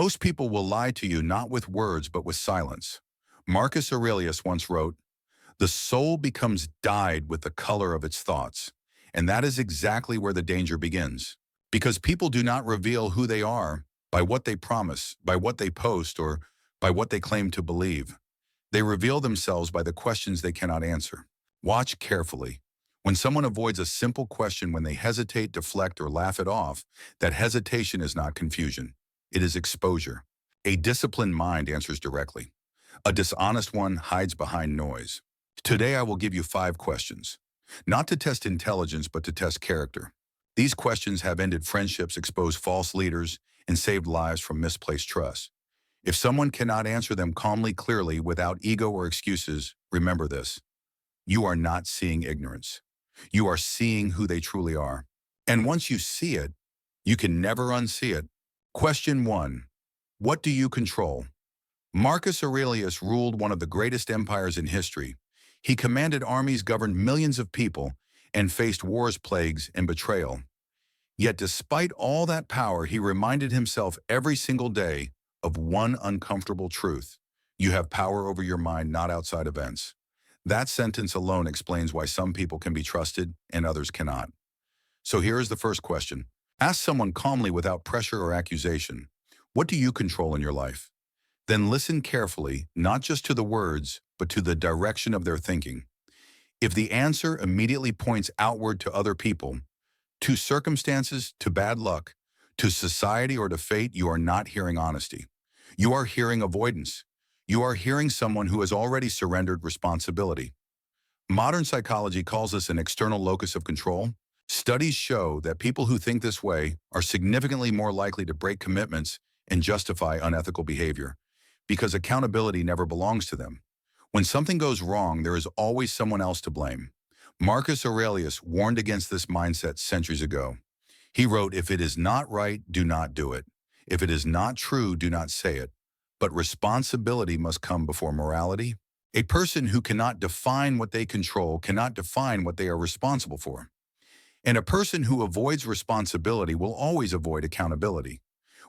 Most people will lie to you not with words but with silence. Marcus Aurelius once wrote, "The soul becomes dyed with the color of its thoughts." And that is exactly where the danger begins. Because people do not reveal who they are by what they promise, by what they post, or by what they claim to believe. They reveal themselves by the questions they cannot answer. Watch carefully. When someone avoids a simple question, when they hesitate, deflect, or laugh it off, that hesitation is not confusion. It is exposure. A disciplined mind answers directly. A dishonest one hides behind noise. Today I will give you 5 questions. Not to test intelligence, but to test character. These questions have ended friendships, exposed false leaders, and saved lives from misplaced trust. If someone cannot answer them calmly, clearly, without ego or excuses, remember this. You are not seeing ignorance. You are seeing who they truly are. And once you see it, you can never unsee it. Question 1. What do you control? Marcus Aurelius ruled one of the greatest empires in history. He commanded armies, governed millions of people, and faced wars, plagues, and betrayal. Yet despite all that power, he reminded himself every single day of one uncomfortable truth. You have power over your mind, not outside events. That sentence alone explains why some people can be trusted and others cannot. So here is the first question. Ask someone calmly without pressure or accusation. What do you control in your life? Then listen carefully, not just to the words, but to the direction of their thinking. If the answer immediately points outward to other people, to circumstances, to bad luck, to society, or to fate, you are not hearing honesty. You are hearing avoidance. You are hearing someone who has already surrendered responsibility. Modern psychology calls this an external locus of control. Studies show that people who think this way are significantly more likely to break commitments and justify unethical behavior, because accountability never belongs to them. When something goes wrong, there is always someone else to blame. Marcus Aurelius warned against this mindset centuries ago. He wrote, "If it is not right, do not do it. If it is not true, do not say it. But responsibility must come before morality." A person who cannot define what they control cannot define what they are responsible for. And a person who avoids responsibility will always avoid accountability.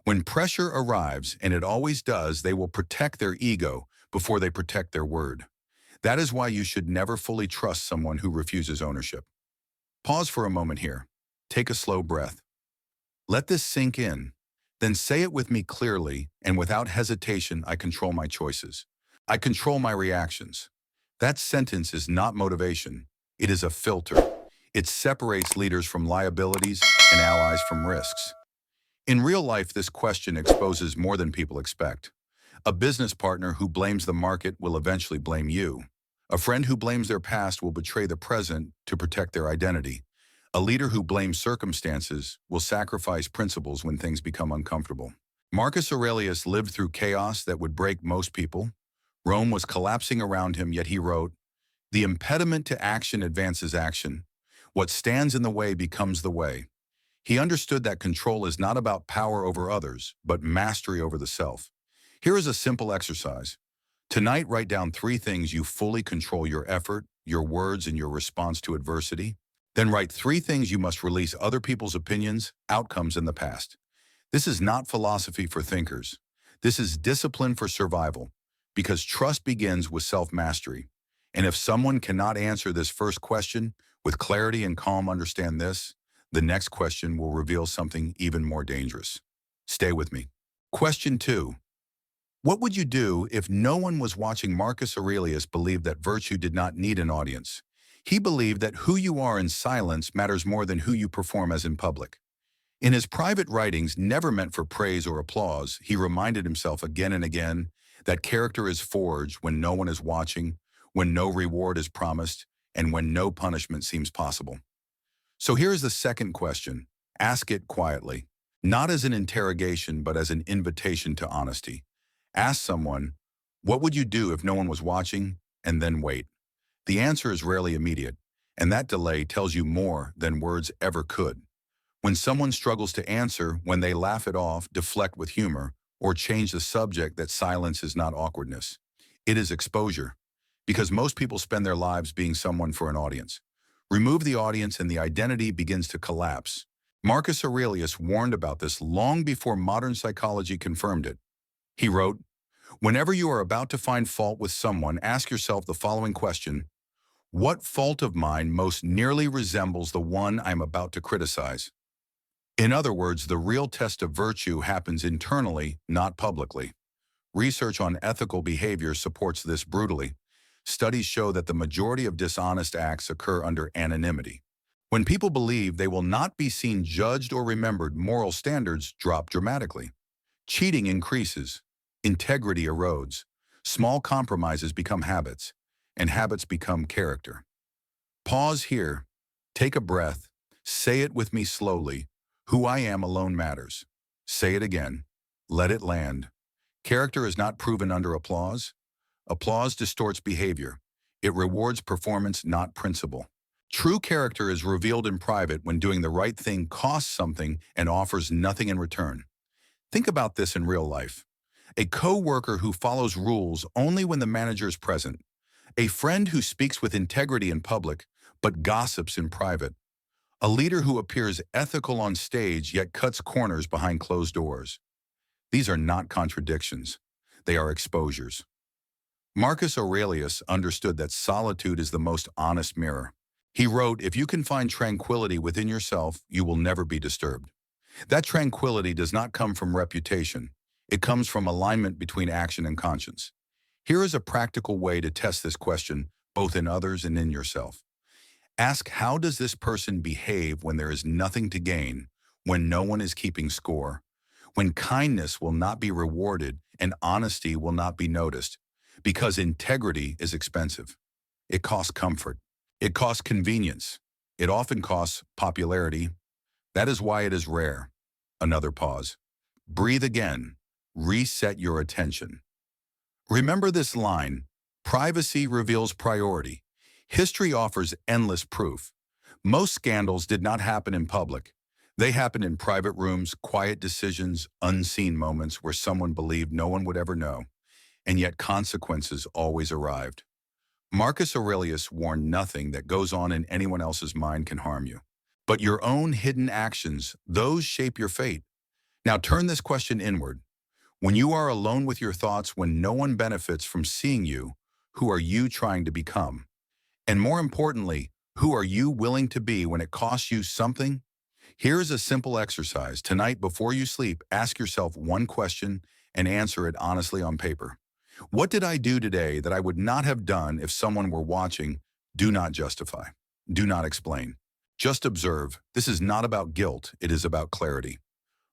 When pressure arrives, and it always does, they will protect their ego before they protect their word. That is why you should never fully trust someone who refuses ownership. Pause for a moment here. Take a slow breath. Let this sink in. Then say it with me clearly and without hesitation. I control my choices. I control my reactions. That sentence is not motivation. It is a filter. It separates leaders from liabilities and allies from risks. In real life, this question exposes more than people expect. A business partner who blames the market will eventually blame you. A friend who blames their past will betray the present to protect their identity. A leader who blames circumstances will sacrifice principles when things become uncomfortable. Marcus Aurelius lived through chaos that would break most people. Rome was collapsing around him, yet he wrote, "The impediment to action advances action. What stands in the way becomes the way." He understood that control is not about power over others, but mastery over the self. Here is a simple exercise. Tonight, write down 3 things you fully control: your effort, your words, and your response to adversity. Then write 3 things you must release: other people's opinions, outcomes, and the past. This is not philosophy for thinkers. This is discipline for survival, because trust begins with self-mastery. And if someone cannot answer this first question with clarity and calm, understand this: the next question will reveal something even more dangerous. Stay with me. Question 2. What would you do if no one was watching? Marcus Aurelius believed that virtue did not need an audience. He believed that who you are in silence matters more than who you perform as in public. In his private writings, never meant for praise or applause, he reminded himself again and again that character is forged when no one is watching, when no reward is promised, and when no punishment seems possible. So here is the second question. Ask it quietly, not as an interrogation, but as an invitation to honesty. Ask someone, what would you do if no one was watching? And then wait. The answer is rarely immediate, and that delay tells you more than words ever could. When someone struggles to answer, when they laugh it off, deflect with humor, or change the subject, that silence is not awkwardness. It is exposure, because most people spend their lives being someone for an audience. Remove the audience and the identity begins to collapse. Marcus Aurelius warned about this long before modern psychology confirmed it. He wrote, "Whenever you are about to find fault with someone, ask yourself the following question: what fault of mine most nearly resembles the one I am about to criticize?" In other words, the real test of virtue happens internally, not publicly. Research on ethical behavior supports this brutally. Studies show that the majority of dishonest acts occur under anonymity. When people believe they will not be seen, judged, or remembered, moral standards drop dramatically. Cheating increases. Integrity erodes. Small compromises become habits, and habits become character. Pause here. Take a breath. Say it with me slowly. Who I am alone matters. Say it again. Let it land. Character is not proven under applause. Applause distorts behavior. It rewards performance, not principle. True character is revealed in private when doing the right thing costs something and offers nothing in return. Think about this in real life. A co-worker who follows rules only when the manager is present. A friend who speaks with integrity in public but gossips in private. A leader who appears ethical on stage yet cuts corners behind closed doors. These are not contradictions. They are exposures. Marcus Aurelius understood that solitude is the most honest mirror. He wrote, "If you can find tranquility within yourself, you will never be disturbed." That tranquility does not come from reputation. It comes from alignment between action and conscience. Here is a practical way to test this question, both in others and in yourself. Ask, how does this person behave when there is nothing to gain, when no one is keeping score, when kindness will not be rewarded and honesty will not be noticed? Because integrity is expensive. It costs comfort. It costs convenience. It often costs popularity. That is why it is rare. Another pause. Breathe again. Reset your attention. Remember this line: privacy reveals priority. History offers endless proof. Most scandals did not happen in public. They happened in private rooms, quiet decisions, unseen moments where someone believed no one would ever know, and yet consequences always arrived. Marcus Aurelius warned, nothing that goes on in anyone else's mind can harm you. But your own hidden actions, those shape your fate. Now turn this question inward. When you are alone with your thoughts, when no one benefits from seeing you, who are you trying to become? And more importantly, who are you willing to be when it costs you something? Here is a simple exercise. Tonight, before you sleep, ask yourself one question and answer it honestly on paper. What did I do today that I would not have done if someone were watching? Do not justify. Do not explain. Just observe. This is not about guilt. It is about clarity.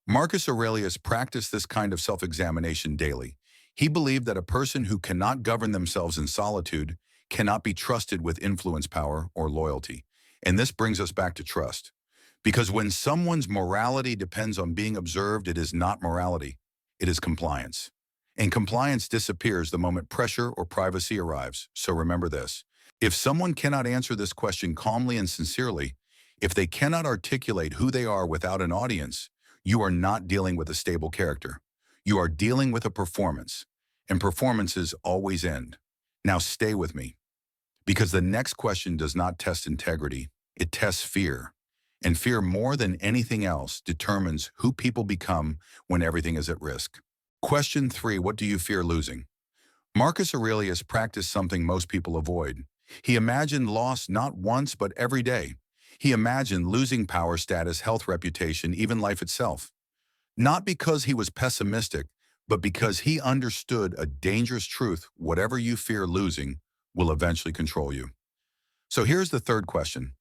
Marcus Aurelius practiced this kind of self-examination daily. He believed that a person who cannot govern themselves in solitude cannot be trusted with influence, power, or loyalty. And this brings us back to trust. Because when someone's morality depends on being observed, it is not morality, it is compliance. And compliance disappears the moment pressure or privacy arrives. So remember this. If someone cannot answer this question calmly and sincerely, if they cannot articulate who they are without an audience, you are not dealing with a stable character. You are dealing with a performance. And performances always end. Now stay with me. Because the next question does not test integrity, it tests fear. And fear, more than anything else, determines who people become when everything is at risk. Question 3, what do you fear losing? Marcus Aurelius practiced something most people avoid. He imagined loss not once but every day. He imagined losing power, status, health, reputation, even life itself. Not because he was pessimistic, but because he understood a dangerous truth: whatever you fear losing will eventually control you. So here's the third question.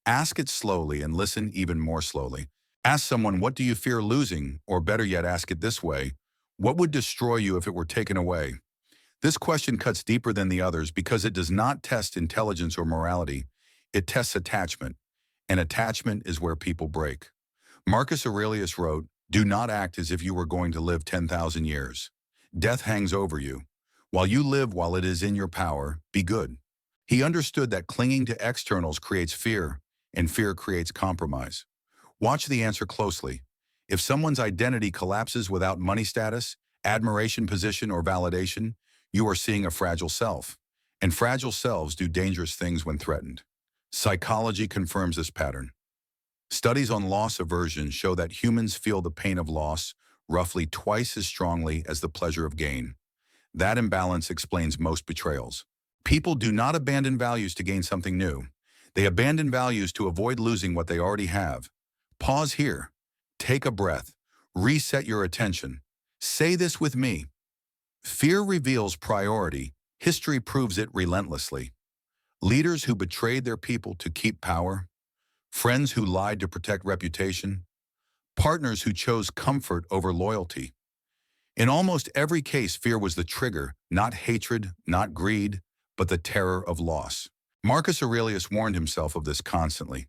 Ask it slowly and listen even more slowly. Ask someone, what do you fear losing? Or better yet, ask it this way: what would destroy you if it were taken away? This question cuts deeper than the others because it does not test intelligence or morality. It tests attachment, and attachment is where people break. Marcus Aurelius wrote, "Do not act as if you were going to live 10,000 years. Death hangs over you. While you live, while it is in your power, be good." He understood that clinging to externals creates fear, and fear creates compromise. Watch the answer closely. If someone's identity collapses without money, status, admiration, position, or validation, you are seeing a fragile self. And fragile selves do dangerous things when threatened. Psychology confirms this pattern. Studies on loss aversion show that humans feel the pain of loss roughly twice as strongly as the pleasure of gain. That imbalance explains most betrayals. People do not abandon values to gain something new. They abandon values to avoid losing what they already have. Pause here. Take a breath. Reset your attention. Say this with me. Fear reveals priority. History proves it relentlessly. Leaders who betrayed their people to keep power, friends who lied to protect reputation, partners who chose comfort over loyalty. In almost every case, fear was the trigger, not hatred, not greed, but the terror of loss. Marcus Aurelius warned himself of this constantly.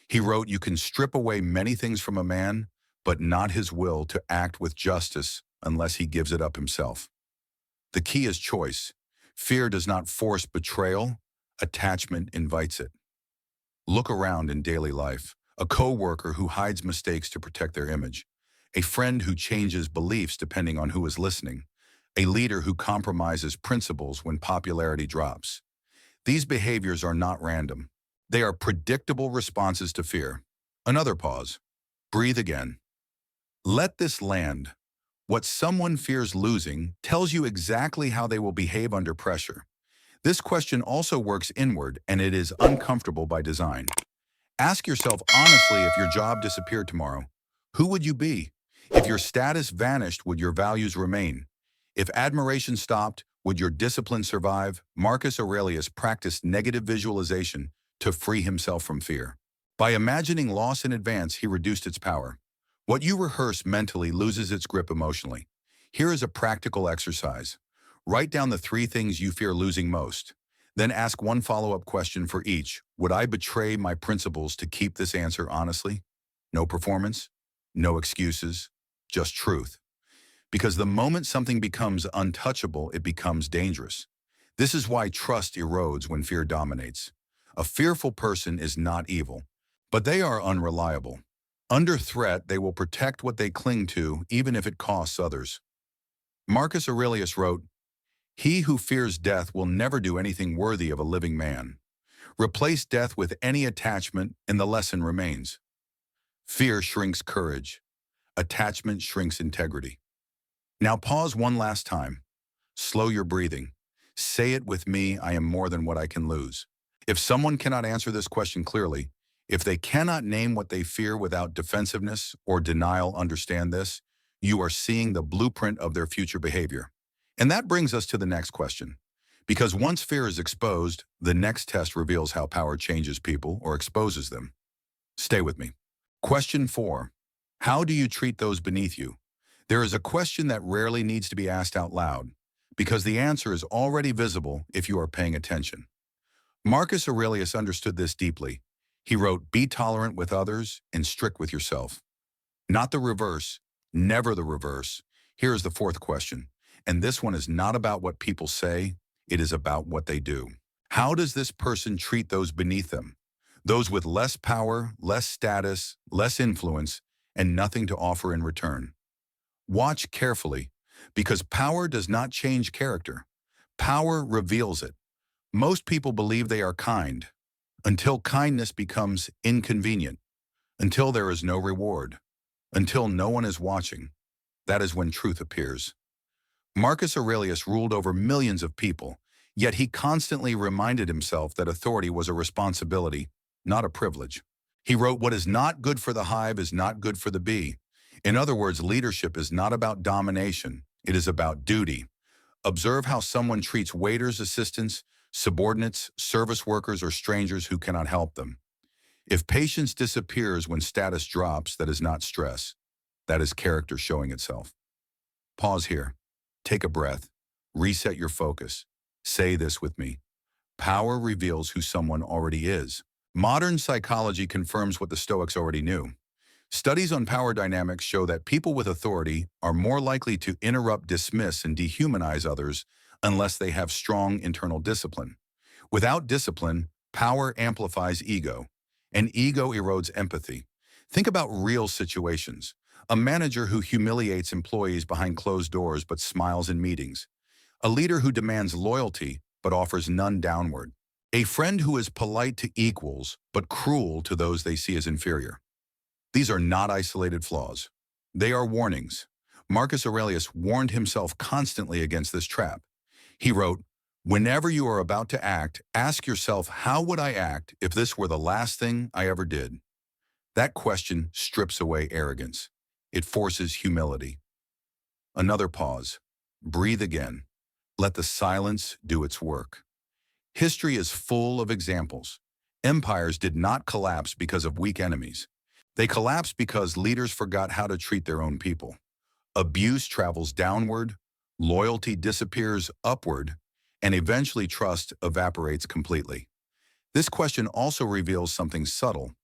He wrote, "You can strip away many things from a man, but not his will to act with justice unless he gives it up himself." The key is choice. Fear does not force betrayal, attachment invites it. Look around in daily life. A coworker who hides mistakes to protect their image. A friend who changes beliefs depending on who is listening. A leader who compromises principles when popularity drops. These behaviors are not random. They are predictable responses to fear. Another pause. Breathe again. Let this land. What someone fears losing tells you exactly how they will behave under pressure. This question also works inward, and it is uncomfortable by design. Ask yourself honestly, if your job disappeared tomorrow, who would you be? If your status vanished, would your values remain? If admiration stopped, would your discipline survive? Marcus Aurelius practiced negative visualization to free himself from fear. By imagining loss in advance, he reduced its power. What you rehearse mentally loses its grip emotionally. Here is a practical exercise. Write down the 3 things you fear losing most. Then ask one follow-up question for each. Would I betray my principles to keep this answer honestly? No performance, no excuses, just truth. Because the moment something becomes untouchable, it becomes dangerous. This is why trust erodes when fear dominates. A fearful person is not evil, but they are unreliable. Under threat, they will protect what they cling to, even if it costs others. Marcus Aurelius wrote, "He who fears death will never do anything worthy of a living man." Replace death with any attachment, and the lesson remains. Fear shrinks courage. Attachment shrinks integrity. Now pause one last time. Slow your breathing. Say it with me, I am more than what I can lose. If someone cannot answer this question clearly, if they cannot name what they fear without defensiveness or denial, understand this, you are seeing the blueprint of their future behavior. And that brings us to the next question. Because once fear is exposed, the next test reveals how power changes people or exposes them. Stay with me. Question 4. How do you treat those beneath you? There is a question that rarely needs to be asked out loud, because the answer is already visible if you are paying attention. Marcus Aurelius understood this deeply. He wrote, "Be tolerant with others and strict with yourself." Not the reverse, never the reverse. Here is the 4th question, and this one is not about what people say, it is about what they do. How does this person treat those beneath them? Those with less power, less status, less influence, and nothing to offer in return. Watch carefully, because power does not change character. Power reveals it. Most people believe they are kind, until kindness becomes inconvenient, until there is no reward, until no one is watching. That is when truth appears. Marcus Aurelius ruled over millions of people, yet he constantly reminded himself that authority was a responsibility, not a privilege. He wrote, "What is not good for the hive is not good for the bee." In other words, leadership is not about domination, it is about duty. Observe how someone treats waiters, assistants, subordinates, service workers, or strangers who cannot help them. If patience disappears when status drops, that is not stress. That is character showing itself. Pause here. Take a breath. Reset your focus. Say this with me. Power reveals who someone already is. Modern psychology confirms what the Stoics already knew. Studies on power dynamics show that people with authority are more likely to interrupt, dismiss, and dehumanize others unless they have strong internal discipline. Without discipline, power amplifies ego, and ego erodes empathy. Think about real situations. A manager who humiliates employees behind closed doors but smiles in meetings. A leader who demands loyalty but offers none downward. A friend who is polite to equals but cruel to those they see as inferior. These are not isolated flaws. They are warnings. Marcus Aurelius warned himself constantly against this trap. He wrote, "Whenever you are about to act, ask yourself, how would I act if this were the last thing I ever did?" That question strips away arrogance. It forces humility. Another pause. Breathe again. Let the silence do its work. History is full of examples. Empires did not collapse because of weak enemies. They collapsed because leaders forgot how to treat their own people. Abuse travels downward, loyalty disappears upward, and eventually trust evaporates completely. This question also reveals something subtle.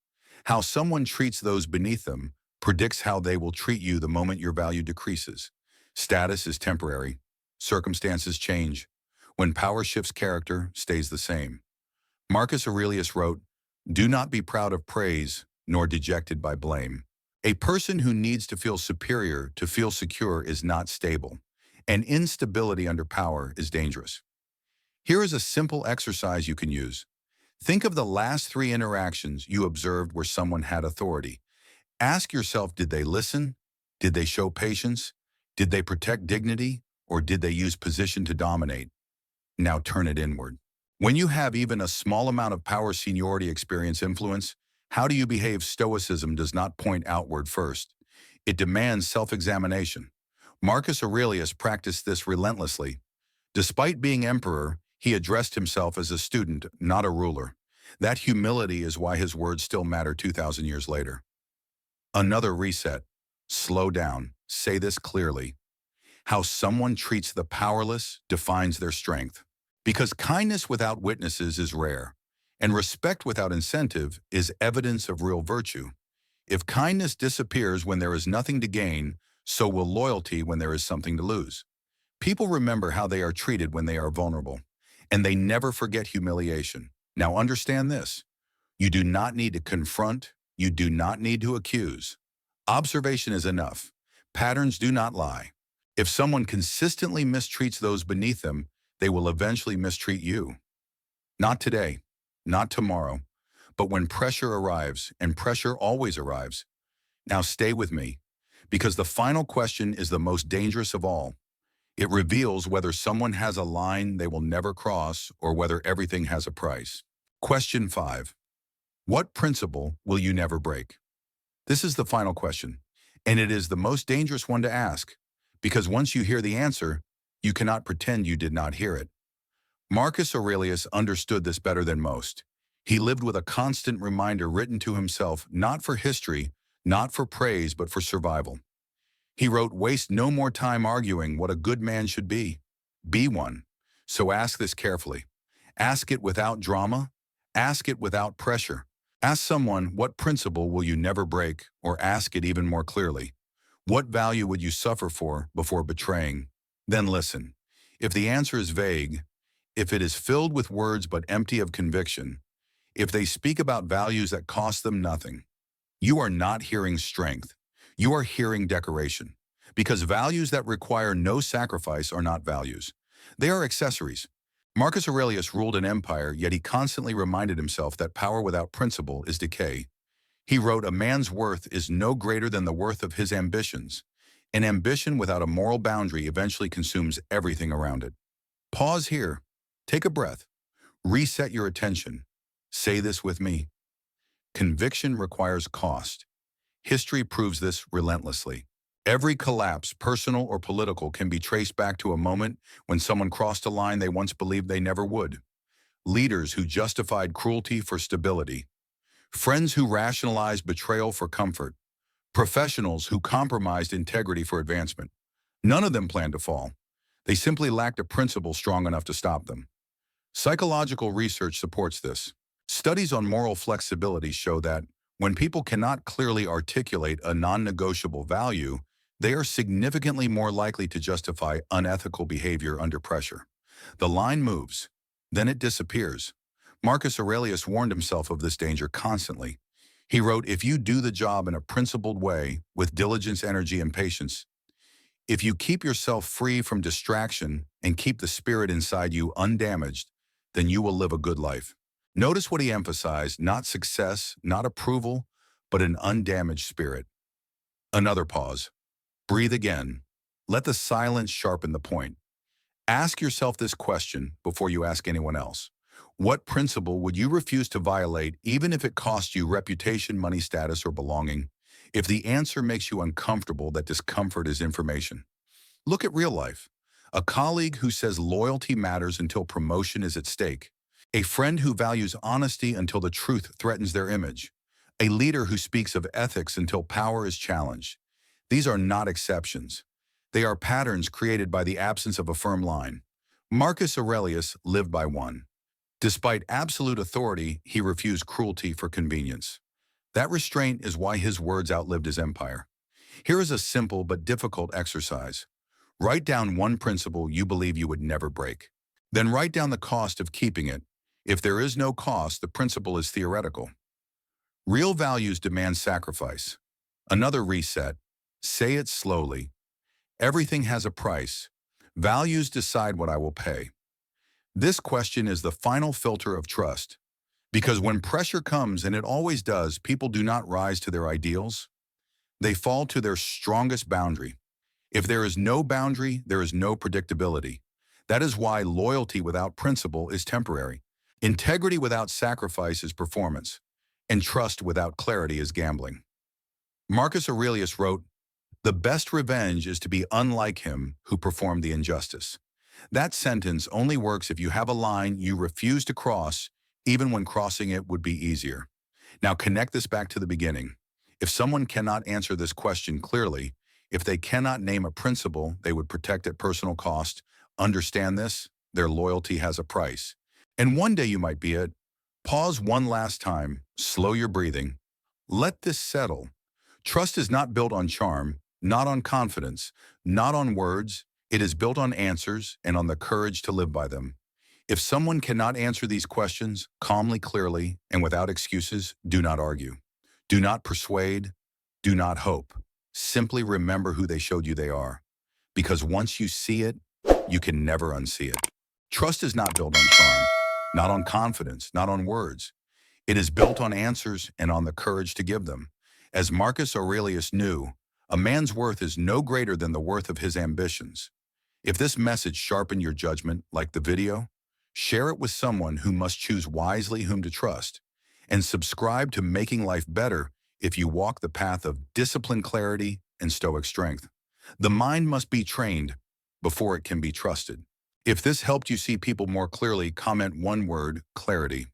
How someone treats those beneath them predicts how they will treat you the moment your value decreases. Status is temporary. Circumstances change. When power shifts, character stays the same. Marcus Aurelius wrote, "Do not be proud of praise, nor dejected by blame." A person who needs to feel superior to feel secure is not stable, and instability under power is dangerous. Here is a simple exercise you can use. Think of the last 3 interactions you observed where someone had authority. Ask yourself, did they listen? Did they show patience? Did they protect dignity? Or did they use position to dominate? Now turn it inward. When you have even a small amount of power, seniority, experience, influence, how do you behave? Stoicism does not point outward first. It demands self-examination. Marcus Aurelius practiced this relentlessly. Despite being emperor, he addressed himself as a student, not a ruler. That humility is why his words still matter 2,000 years later. Another reset. Slow down. Say this clearly. How someone treats the powerless defines their strength. Because kindness without witnesses is rare, and respect without incentive is evidence of real virtue. If kindness disappears when there is nothing to gain, so will loyalty when there is something to lose. People remember how they are treated when they are vulnerable, and they never forget humiliation. Now understand this. You do not need to confront. You do not need to accuse. Observation is enough. Patterns do not lie. If someone consistently mistreats those beneath them, they will eventually mistreat you. Not today, not tomorrow, but when pressure arrives, and pressure always arrives. Now stay with me, because the final question is the most dangerous of all. It reveals whether someone has a line they will never cross or whether everything has a price. Question 5. What principle will you never break? This is the final question, and it is the most dangerous one to ask, because once you hear the answer, you cannot pretend you did not hear it. Marcus Aurelius understood this better than most. He lived with a constant reminder written to himself, not for history, not for praise, but for survival. He wrote, "Waste no more time arguing what a good man should be. Be one." So ask this carefully. Ask it without drama. Ask it without pressure. Ask someone, what principle will you never break? Or ask it even more clearly. What value would you suffer for before betraying? Then listen. If the answer is vague, if it is filled with words but empty of conviction, if they speak about values that cost them nothing, you are not hearing strength. You are hearing decoration. Because values that require no sacrifice are not values. They are accessories. Marcus Aurelius ruled an empire, yet he constantly reminded himself that power without principle is decay. He wrote, "A man's worth is no greater than the worth of his ambitions. An ambition without a moral boundary eventually consumes everything around it." Pause here. Take a breath. Reset your attention. Say this with me. Conviction requires cost. History proves this relentlessly. Every collapse, personal or political, can be traced back to a moment when someone crossed a line they once believed they never would. Leaders who justified cruelty for stability. Friends who rationalized betrayal for comfort. Professionals who compromised integrity for advancement. None of them planned to fall. They simply lacked a principle strong enough to stop them. Psychological research supports this. Studies on moral flexibility show that when people cannot clearly articulate a non-negotiable value, they are significantly more likely to justify unethical behavior under pressure. The line moves, then it disappears. Marcus Aurelius warned himself of this danger constantly. He wrote, "If you do the job in a principled way, with diligence, energy, and patience, if you keep yourself free from distraction and keep the spirit inside you undamaged, then you will live a good life." Notice what he emphasized, not success, not approval, but an undamaged spirit. Another pause. Breathe again. Let the silence sharpen the point. Ask yourself this question before you ask anyone else. What principle would you refuse to violate even if it cost you reputation, money, status, or belonging? If the answer makes you uncomfortable, that discomfort is information. Look at real life. A colleague who says loyalty matters until promotion is at stake. A friend who values honesty until the truth threatens their image. A leader who speaks of ethics until power is challenged. These are not exceptions. They are patterns created by the absence of a firm line. Marcus Aurelius lived by one. Despite absolute authority, he refused cruelty for convenience. That restraint is why his words outlived his empire. Here is a simple but difficult exercise. Write down one principle you believe you would never break. Then write down the cost of keeping it. If there is no cost, the principle is theoretical. Real values demand sacrifice. Another reset. Say it slowly. Everything has a price. Values decide what I will pay. This question is the final filter of trust. Because when pressure comes, and it always does, people do not rise to their ideals. They fall to their strongest boundary. If there is no boundary, there is no predictability. That is why loyalty without principle is temporary. Integrity without sacrifice is performance. And trust without clarity is gambling. Marcus Aurelius wrote, "The best revenge is to be unlike him who performed the injustice." That sentence only works if you have a line you refuse to cross, even when crossing it would be easier. Now connect this back to the beginning. If someone cannot answer this question clearly, if they cannot name a principle they would protect at personal cost, understand this, their loyalty has a price. And one day you might be it. Pause one last time, slow your breathing. Let this settle. Trust is not built on charm, not on confidence, not on words. It is built on answers and on the courage to live by them. If someone cannot answer these questions calmly, clearly, and without excuses, do not argue. Do not persuade. Do not hope. Simply remember who they showed you they are. Because once you see it, you can never unsee it. Trust is not built on charm, not on confidence, not on words. It is built on answers and on the courage to give them. As Marcus Aurelius knew, a man's worth is no greater than the worth of his ambitions. If this message sharpened your judgment, like the video, share it with someone who must choose wisely whom to trust, and subscribe to Making Life Better if you walk the path of disciplined clarity and stoic strength. The mind must be trained before it can be trusted. If this helped you see people more clearly, comment one word: clarity.